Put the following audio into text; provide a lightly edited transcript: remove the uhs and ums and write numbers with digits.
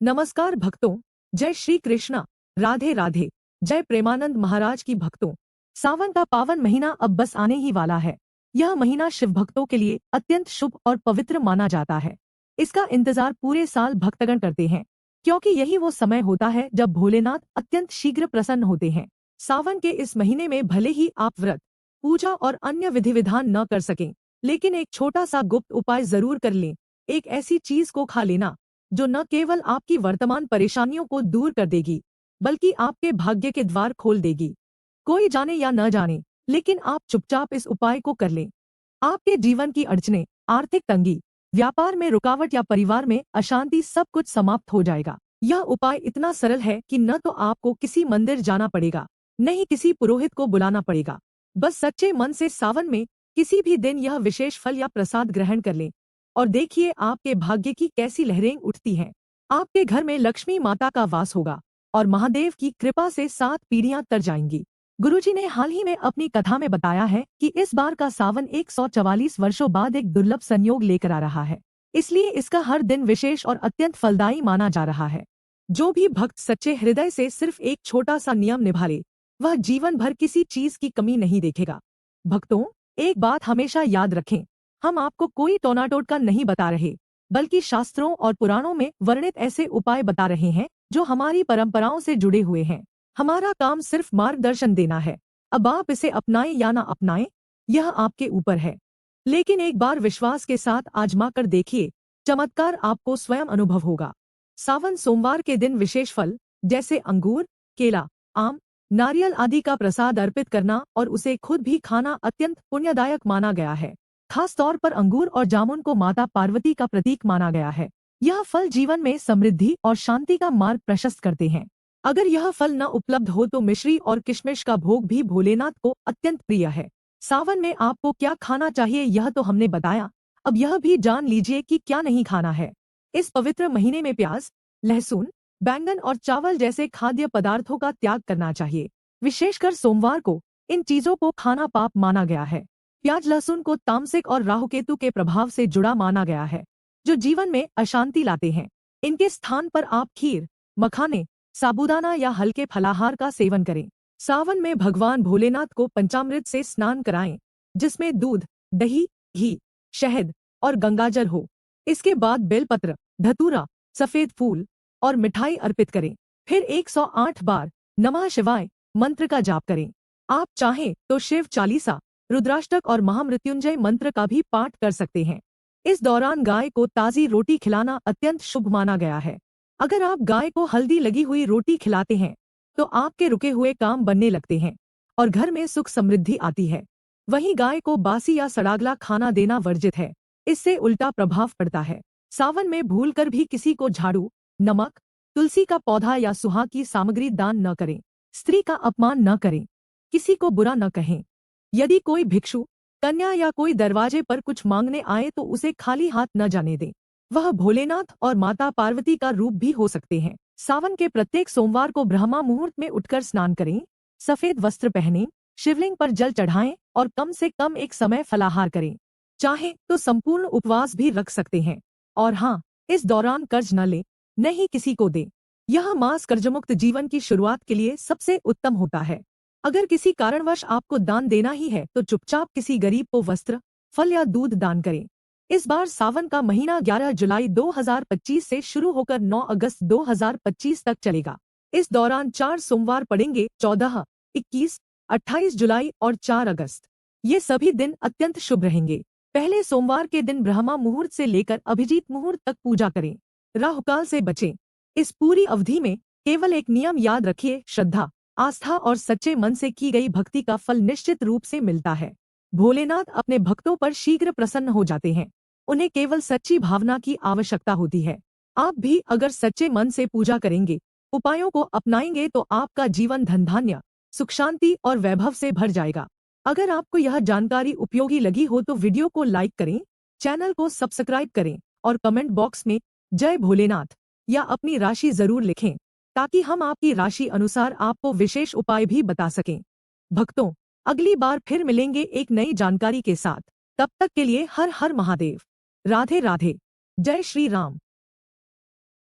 नमस्कार भक्तों, जय श्री कृष्णा। राधे राधे। जय प्रेमानंद महाराज की भक्तों। सावन का पावन महीना अब बस आने ही वाला है। यह महीना शिव भक्तों के लिए अत्यंत शुभ और पवित्र माना जाता है। इसका इंतजार पूरे साल भक्तगण करते हैं, क्योंकि यही वो समय होता है जब भोलेनाथ अत्यंत शीघ्र प्रसन्न होते हैं। सावन के इस महीने में भले ही आप व्रत, पूजा और अन्य विधि विधान न कर सकें, लेकिन एक छोटा सा गुप्त उपाय जरूर कर लें। एक ऐसी चीज को खा लेना जो न केवल आपकी वर्तमान परेशानियों को दूर कर देगी, बल्कि आपके भाग्य के द्वार खोल देगी। कोई जाने या न जाने, लेकिन आप चुपचाप इस उपाय को कर लें। आपके जीवन की अड़चनें, आर्थिक तंगी, व्यापार में रुकावट या परिवार में अशांति सब कुछ समाप्त हो जाएगा। यह उपाय इतना सरल है कि न तो आपको किसी मंदिर जाना पड़ेगा, न ही किसी पुरोहित को बुलाना पड़ेगा। बस सच्चे मन से सावन में किसी भी दिन यह विशेष फल या प्रसाद ग्रहण कर लें और देखिए आपके भाग्य की कैसी लहरें उठती हैं। आपके घर में लक्ष्मी माता का वास होगा और महादेव की कृपा से 7 पीढ़ियां तर जाएंगी। गुरुजी ने हाल ही में अपनी कथा में बताया है कि इस बार का सावन 144 वर्षों बाद एक दुर्लभ संयोग लेकर आ रहा है, इसलिए इसका हर दिन विशेष और अत्यंत फलदायी माना जा रहा है। जो भी भक्त सच्चे हृदय से सिर्फ एक छोटा सा नियम निभा ले, वह जीवन भर किसी चीज की कमी नहीं देखेगा। भक्तों, एक बात हमेशा याद रखें, हम आपको कोई टोना टोटका नहीं बता रहे, बल्कि शास्त्रों और पुराणों में वर्णित ऐसे उपाय बता रहे हैं जो हमारी परंपराओं से जुड़े हुए हैं। हमारा काम सिर्फ मार्गदर्शन देना है। अब आप इसे अपनाएं या ना अपनाएं, यह आपके ऊपर है। लेकिन एक बार विश्वास के साथ आजमा कर देखिए, चमत्कार आपको स्वयं अनुभव होगा। सावन सोमवार के दिन विशेष फल जैसे अंगूर, केला, आम, नारियल आदि का प्रसाद अर्पित करना और उसे खुद भी खाना अत्यंत पुण्यदायक माना गया है। खास तौर पर अंगूर और जामुन को माता पार्वती का प्रतीक माना गया है। यह फल जीवन में समृद्धि और शांति का मार्ग प्रशस्त करते हैं। अगर यह फल न उपलब्ध हो तो मिश्री और किशमिश का भोग भी भोलेनाथ को अत्यंत प्रिय है। सावन में आपको क्या खाना चाहिए यह तो हमने बताया, अब यह भी जान लीजिए कि क्या नहीं खाना है। इस पवित्र महीने में प्याज, लहसुन, बैंगन और चावल जैसे खाद्य पदार्थों का त्याग करना चाहिए। विशेषकर सोमवार को इन चीजों को खाना पाप माना गया है। प्याज लहसुन को तामसिक और राहुकेतु के प्रभाव से जुड़ा माना गया है, जो जीवन में अशांति लाते हैं। इनके स्थान पर आप खीर, मखाने, साबूदाना या हल्के फलाहार का सेवन करें। सावन में भगवान भोलेनाथ को पंचामृत से स्नान कराएं, जिसमें दूध, दही, घी, शहद और गंगाजल हो। इसके बाद बेलपत्र, धतूरा, सफेद फूल और मिठाई अर्पित करें। फिर 108 बार नमः शिवाय मंत्र का जाप करें। आप चाहें तो शिव चालीसा, रुद्राष्टक और महामृत्युंजय मंत्र का भी पाठ कर सकते हैं। इस दौरान गाय को ताज़ी रोटी खिलाना अत्यंत शुभ माना गया है। अगर आप गाय को हल्दी लगी हुई रोटी खिलाते हैं तो आपके रुके हुए काम बनने लगते हैं और घर में सुख समृद्धि आती है। वहीं गाय को बासी या सड़ागला खाना देना वर्जित है, इससे उल्टा प्रभाव पड़ता है। सावन में भूलकर भी किसी को झाड़ू, नमक, तुलसी का पौधा या सुहा की सामग्री दान न करें। स्त्री का अपमान न करें, किसी को बुरा न कहें। यदि कोई भिक्षु, कन्या या कोई दरवाजे पर कुछ मांगने आए तो उसे खाली हाथ न जाने दें। वह भोलेनाथ और माता पार्वती का रूप भी हो सकते हैं। सावन के प्रत्येक सोमवार को ब्रह्मा मुहूर्त में उठकर स्नान करें, सफेद वस्त्र पहनें, शिवलिंग पर जल चढ़ाएं और कम से कम एक समय फलाहार करें। चाहे तो संपूर्ण उपवास भी रख सकते हैं। और हाँ, इस दौरान कर्ज न लें, न ही किसी को दें। यह मास कर्जमुक्त जीवन की शुरुआत के लिए सबसे उत्तम होता है। अगर किसी कारणवश आपको दान देना ही है तो चुपचाप किसी गरीब को वस्त्र, फल या दूध दान करें। इस बार सावन का महीना 11 जुलाई 2025 से शुरू होकर 9 अगस्त 2025 तक चलेगा। इस दौरान 4 सोमवार पड़ेंगे, 14, 21, 28 जुलाई और 4 अगस्त। ये सभी दिन अत्यंत शुभ रहेंगे। पहले सोमवार के दिन ब्रह्मा मुहूर्त से लेकर अभिजीत मुहूर्त तक पूजा करें। राहुकाल से बचें। इस पूरी अवधि में केवल एक नियम याद रखिए, श्रद्धा, आस्था और सच्चे मन से की गई भक्ति का फल निश्चित रूप से मिलता है। भोलेनाथ अपने भक्तों पर शीघ्र प्रसन्न हो जाते हैं। उन्हें केवल सच्ची भावना की आवश्यकता होती है। आप भी अगर सच्चे मन से पूजा करेंगे, उपायों को अपनाएंगे तो आपका जीवन धन धान्य, सुख शांति और वैभव से भर जाएगा। अगर आपको यह जानकारी उपयोगी लगी हो तो वीडियो को लाइक करें, चैनल को सब्सक्राइब करें और कमेंट बॉक्स में जय भोलेनाथ या अपनी राशि जरूर लिखें, ताकि हम आपकी राशि अनुसार आपको विशेष उपाय भी बता सकें। भक्तों, अगली बार फिर मिलेंगे एक नई जानकारी के साथ। तब तक के लिए हर हर महादेव। राधे राधे। जय श्री राम।